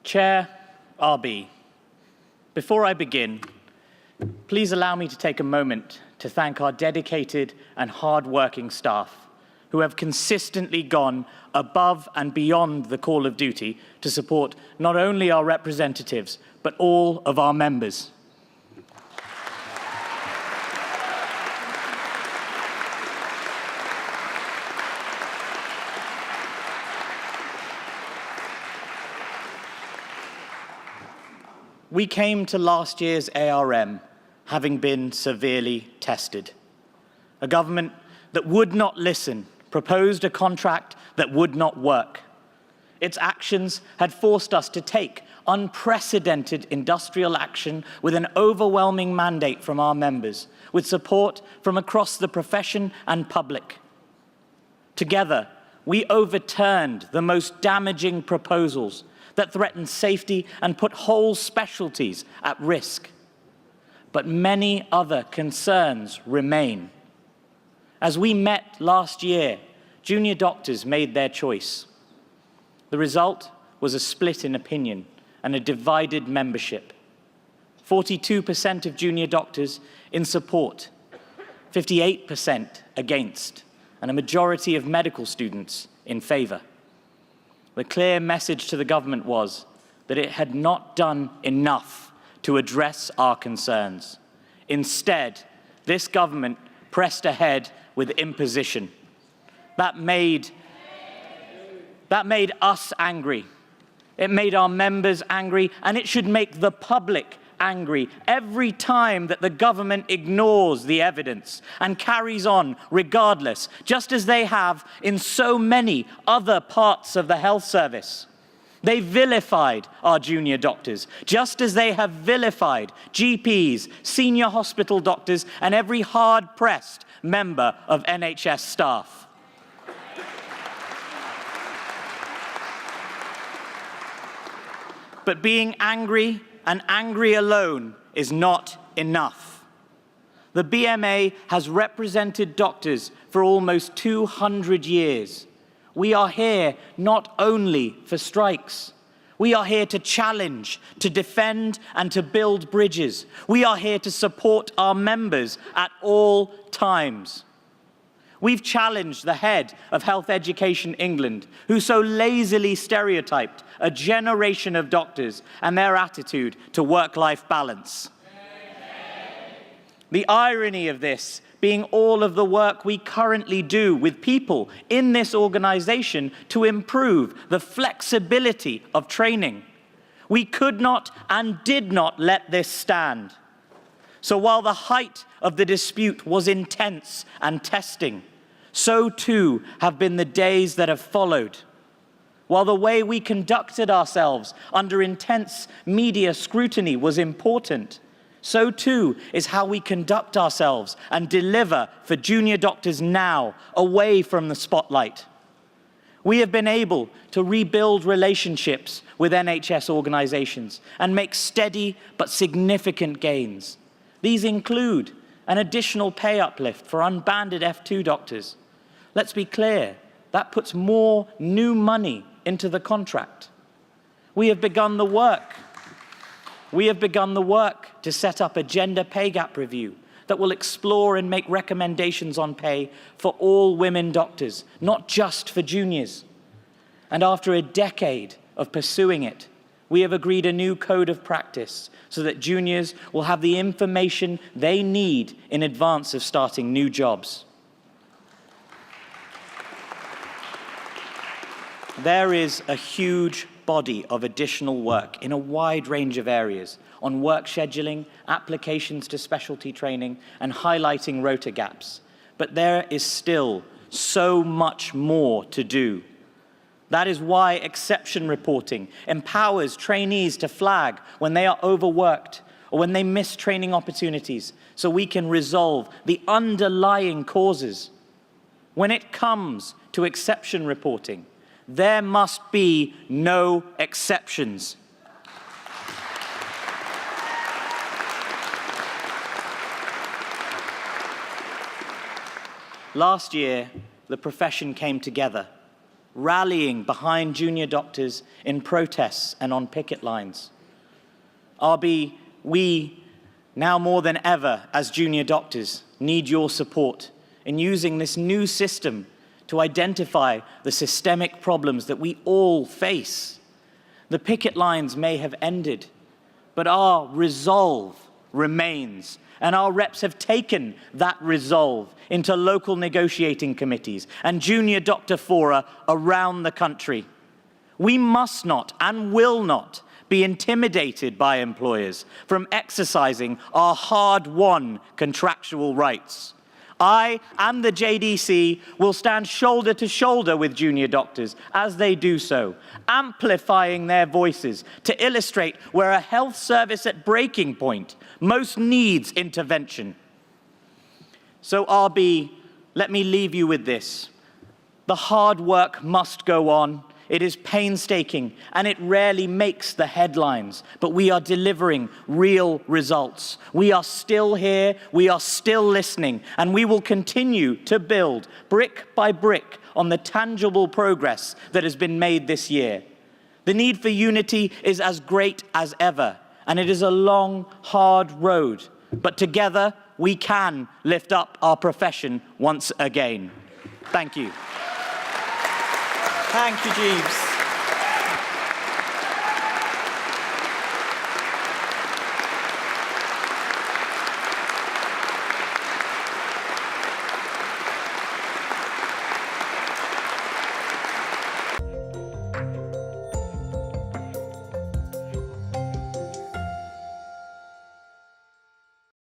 Chair, RB, before I begin, please allow me to take a moment to thank our dedicated and hard-working staff who have consistently gone above and beyond the call of duty to support not only our representatives, but all of our members. We came to last year's ARM having been severely tested. A government that would not listen proposed a contract that would not work. Its actions had forced us to take unprecedented industrial action with an overwhelming mandate from our members, with support from across the profession and public. Together, we overturned the most damaging proposals that threatened safety and put whole specialties at risk. But many other concerns remain. As we met last year, junior doctors made their choice. The result was a split in opinion and a divided membership. 42% of junior doctors in support, 58% against, and a majority of medical students in favor. The clear message to the government was that it had not done enough to address our concerns. Instead, this government pressed ahead with imposition. That made us angry. It made our members angry, and it should make the public angry every time that the government ignores the evidence and carries on regardless, just as they have in so many other parts of the health service. They vilified our junior doctors, just as they have vilified GPs, senior hospital doctors, and every hard-pressed member of NHS staff. But being angry and angry alone is not enough. The BMA has represented doctors for almost 200 years. We are here not only for strikes. We are here to challenge, to defend, and to build bridges. We are here to support our members at all times. We've challenged the head of Health Education England, who so lazily stereotyped a generation of doctors and their attitude to work-life balance. The irony of this being all of the work we currently do with people in this organization to improve the flexibility of training. We could not and did not let this stand. So while the height of the dispute was intense and testing, so too have been the days that have followed. While the way we conducted ourselves under intense media scrutiny was important, so too is how we conduct ourselves and deliver for junior doctors now, away from the spotlight. We have been able to rebuild relationships with NHS organizations and make steady but significant gains. These include an additional pay uplift for unbanded F2 doctors. Let's be clear, that puts more new money into the contract. We have begun the work to set up a gender pay gap review that will explore and make recommendations on pay for all women doctors, not just for juniors. And after a decade of pursuing it, we have agreed a new code of practice so that juniors will have the information they need in advance of starting new jobs. There is a huge body of additional work in a wide range of areas on work scheduling, applications to specialty training, and highlighting rota gaps. But there is still so much more to do. That is why exception reporting empowers trainees to flag when they are overworked or when they miss training opportunities, so we can resolve the underlying causes. When it comes to exception reporting, there must be no exceptions. Last year, the profession came together rallying behind junior doctors in protests and on picket lines. RB, we, now more than ever as junior doctors, need your support in using this new system to identify the systemic problems that we all face. The picket lines may have ended, but our resolve remains, and our reps have taken that resolve into local negotiating committees and junior doctor fora around the country. We must not and will not be intimidated by employers from exercising our hard-won contractual rights. I and the JDC will stand shoulder to shoulder with junior doctors as they do so, amplifying their voices to illustrate where a health service at breaking point most needs intervention. So RB, let me leave you with this. The hard work must go on. It is painstaking, and it rarely makes the headlines, but we are delivering real results. We are still here, we are still listening, and we will continue to build brick by brick on the tangible progress that has been made this year. The need for unity is as great as ever, and it is a long, hard road, but together we can lift up our profession once again. Thank you. Thank you, Jeeves.